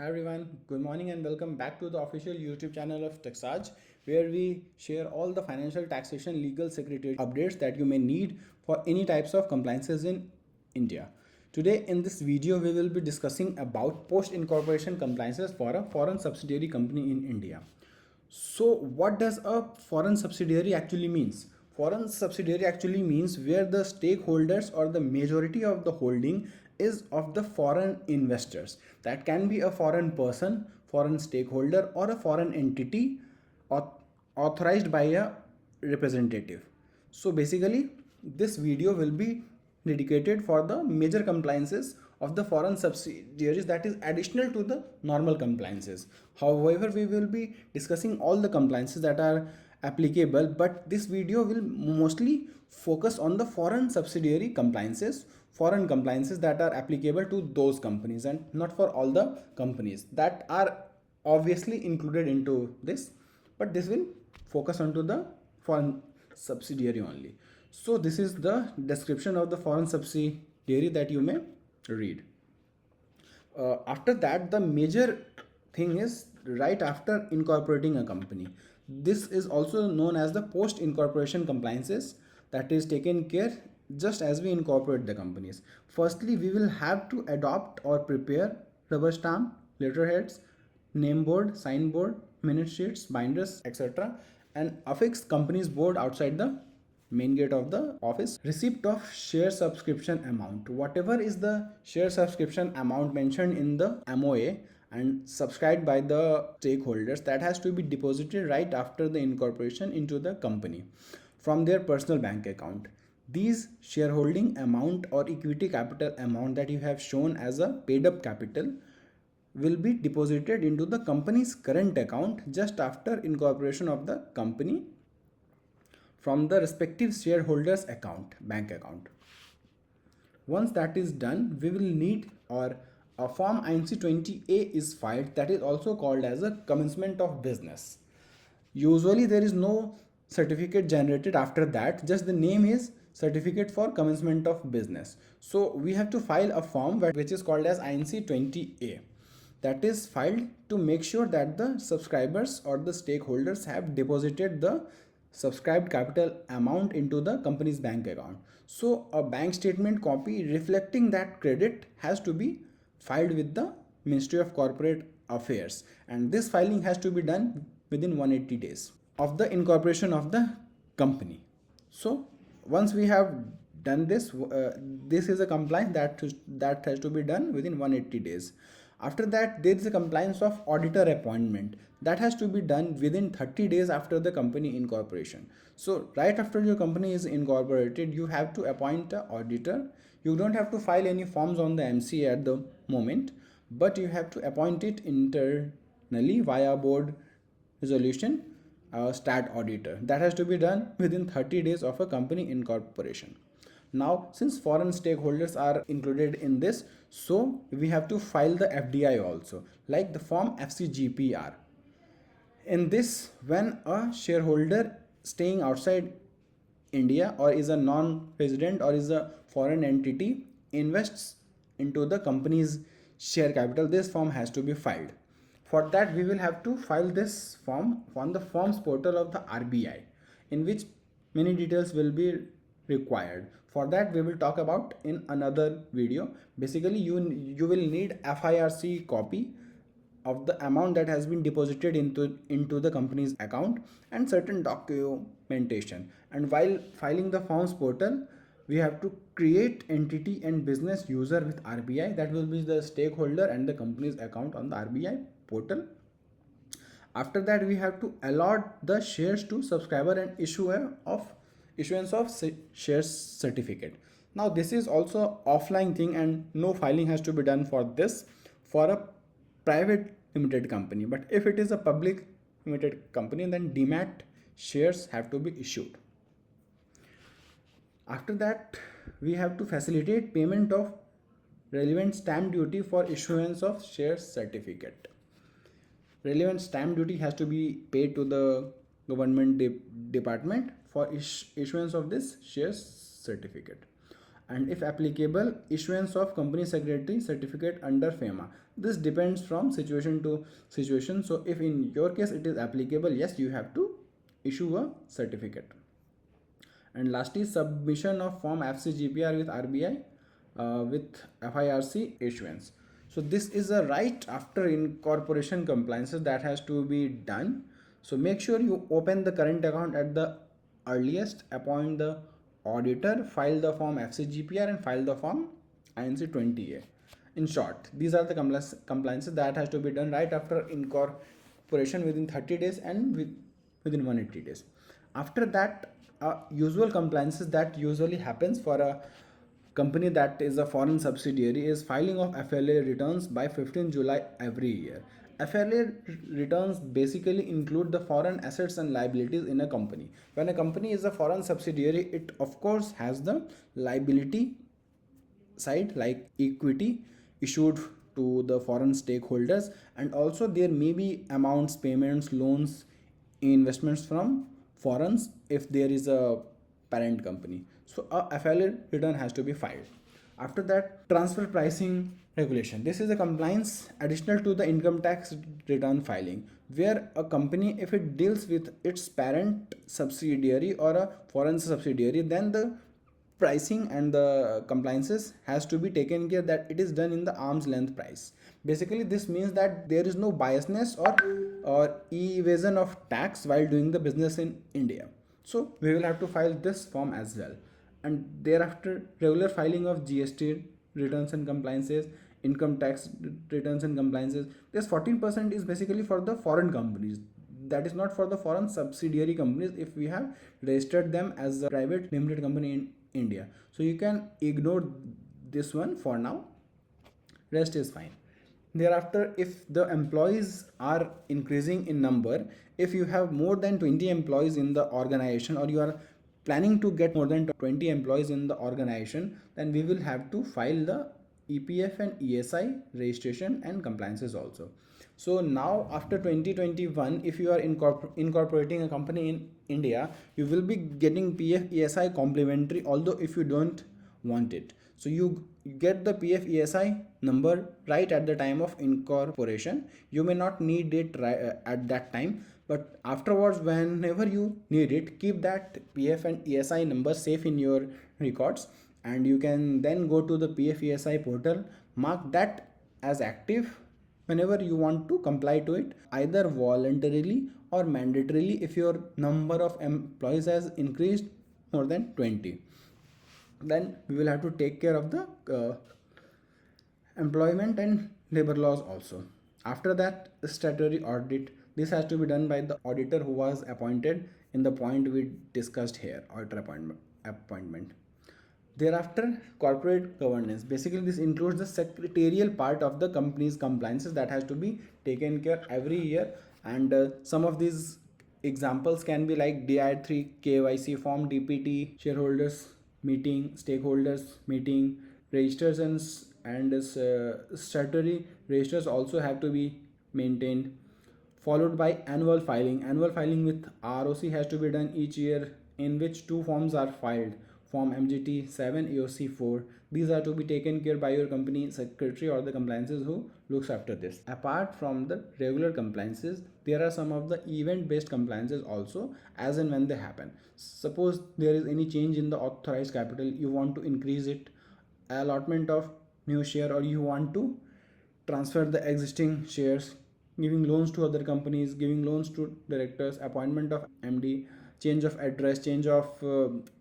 Hi everyone, good morning and welcome back to the official YouTube channel of Taxaj, where we share all the financial taxation legal secretary updates that you may need for any types of compliances in India. Today in this video we will be discussing about post incorporation compliances for a foreign subsidiary company in India. So what does a foreign subsidiary actually means? Foreign subsidiary actually means where the stakeholders or the majority of the holding is of the foreign investors. That can be a foreign person, foreign stakeholder, or a foreign entity authorized by a representative. So basically, this video will be dedicated for the major compliances of the foreign subsidiaries, that is additional to the normal compliances. However, we will be discussing all the compliances that are applicable, but this video will mostly focus on the foreign subsidiary compliances, foreign compliances that are applicable to those companies and not for all the companies that are obviously included into this, but this will focus onto the foreign subsidiary only. So this is the description of the foreign subsidiary that you may read. After that, the major thing is right after incorporating a company. This is also known as the post incorporation compliances, that is taken care just as we incorporate the companies. Firstly, we will have to adopt or prepare rubber stamp, letterheads, name board, sign board, minute sheets, binders, etc., and affix company's board outside the main gate of the office. Receipt of share subscription amount, whatever is the share subscription amount mentioned in the MOA and subscribed by the stakeholders, that has to be deposited right after the incorporation into the company from their personal bank account. These shareholding amount or equity capital amount that you have shown as a paid up capital will be deposited into the company's current account just after incorporation of the company from the respective shareholders account, bank account. Once that is done, we will need, or a form INC 20A is filed, that is also called as a commencement of business. Usually there is no certificate generated after that, just the name is certificate for commencement of business. So we have to file a form which is called as INC 20A. That is filed to make sure that the subscribers or the stakeholders have deposited the subscribed capital amount into the company's bank account. So a bank statement copy reflecting that credit has to be filed with the Ministry of Corporate Affairs, and this filing has to be done within 180 days of the incorporation of the company. So once we have done this, this is a compliance that has to be done within 180 days. After that, there is a compliance of auditor appointment that has to be done within 30 days after the company incorporation. So right after your company is incorporated, you have to appoint an auditor. You don't have to file any forms on the MCA at the moment, but you have to appoint it internally via board resolution, stat auditor. That has to be done within 30 days of a company incorporation. Now, since foreign stakeholders are included in this, so we have to file the FDI also, like the form FCGPR. In this, when a shareholder staying outside India or is a non-resident or is a foreign entity invests into the company's share capital, this form has to be filed. For that, we will have to file this form on the forms portal of the RBI, in which many details will be required. For that, we will talk about in another video. Basically, you will need FIRC copy of the amount that has been deposited into the company's account and certain documentation. And while filing the forms portal, we have to create entity and business user with RBI, that will be the stakeholder and the company's account on the RBI portal. After that, we have to allot the shares to subscriber and issuance of shares certificate. Now this is also offline thing and no filing has to be done for this for a private limited company, but if it is a public limited company, then demat shares have to be issued. After that, we have to facilitate payment of relevant stamp duty for issuance of shares certificate. Relevant stamp duty has to be paid to the government department for issuance of this shares certificate. and if applicable, issuance of company secretary certificate under FEMA. This depends from situation to situation. So if in your case it is applicable, yes, you have to issue a certificate. And lastly, submission of form FCGPR with RBI with FIRC issuance. So this is a right after incorporation compliances that has to be done. So make sure you open the current account at the earliest, appoint the auditor, file the form FCGPR and file the form INC 20A. In short, these are the compliances that has to be done right after incorporation within 30 days and within 180 days. After that, usual compliances that usually happens for a company that is a foreign subsidiary is filing of FLA returns by 15 July every year. FLA returns basically include the foreign assets and liabilities in a company. When a company is a foreign subsidiary, it of course has the liability side like equity issued to the foreign stakeholders, and also there may be amounts, payments, loans, investments from foreigners if there is a parent company. So a FLA return has to be filed. After that, transfer pricing regulation. This is a compliance additional to the income tax return filing, where a company, if it deals with its parent subsidiary or a foreign subsidiary, then the pricing and the compliances has to be taken care that it is done in the arm's length price. Basically this means that there is no biasness or evasion of tax while doing the business in India. So we will have to file this form as well. And thereafter, regular filing of GST returns and compliances, income tax returns and compliances. This 14% is basically for the foreign companies, that is not for the foreign subsidiary companies if we have registered them as a private limited company in India. So you can ignore this one for now, rest is fine. Thereafter, if the employees are increasing in number, if you have more than 20 employees in the organization, or you are planning to get more than 20 employees in the organization, then we will have to file the EPF and ESI registration and compliances also. So now after 2021, if you are incorporating a company in India, you will be getting PF ESI complimentary, although if you don't want it. So you get the PF ESI number right at the time of incorporation. You may not need it at that time, but afterwards, whenever you need it, keep that PF and ESI number safe in your records, and you can then go to the PF ESI portal, mark that as active whenever you want to comply to it, either voluntarily or mandatorily if your number of employees has increased more than 20. Then we will have to take care of the employment and labor laws also. After that, statutory audit. This has to be done by the auditor who was appointed in the point we discussed here, auditor appointment. Thereafter, corporate governance. Basically, this includes the secretarial part of the company's compliances that has to be taken care every year. And some of these examples can be like DI3 KYC form, DPT, shareholders meeting, stakeholders meeting, registers and statutory registers also have to be maintained, followed by annual filing. Annual filing with ROC has to be done each year, in which two forms are filed, form MGT 7, AOC 4. These are to be taken care by your company secretary or the compliances who looks after this. Apart from the regular compliances, there are some of the event based compliances also, as and when they happen. Suppose there is any change in the authorized capital, you want to increase it, allotment of new share, or you want to transfer the existing shares, giving loans to other companies, giving loans to directors, appointment of MD, change of address, change of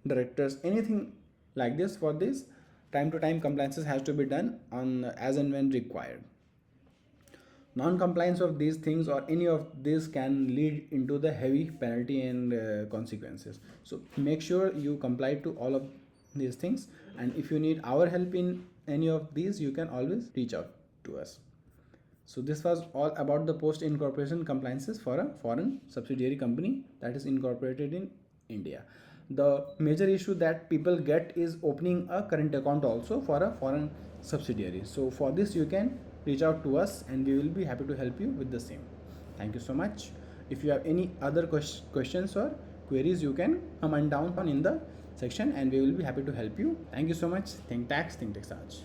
directors, anything like this. For this, time to time compliances has to be done on as and when required. Non-compliance of these things or any of this can lead into the heavy penalty and consequences. So make sure you comply to all of these things, and if you need our help in any of these, you can always reach out to us. So this was all about the post incorporation compliances for a foreign subsidiary company that is incorporated in India. The major issue that people get is opening a current account also for a foreign subsidiary. So for this, you can reach out to us and we will be happy to help you with the same. Thank you so much. If you have any other questions or queries, you can comment down in the section, and we will be happy to help you. Thank you so much. Think tax, think Texage.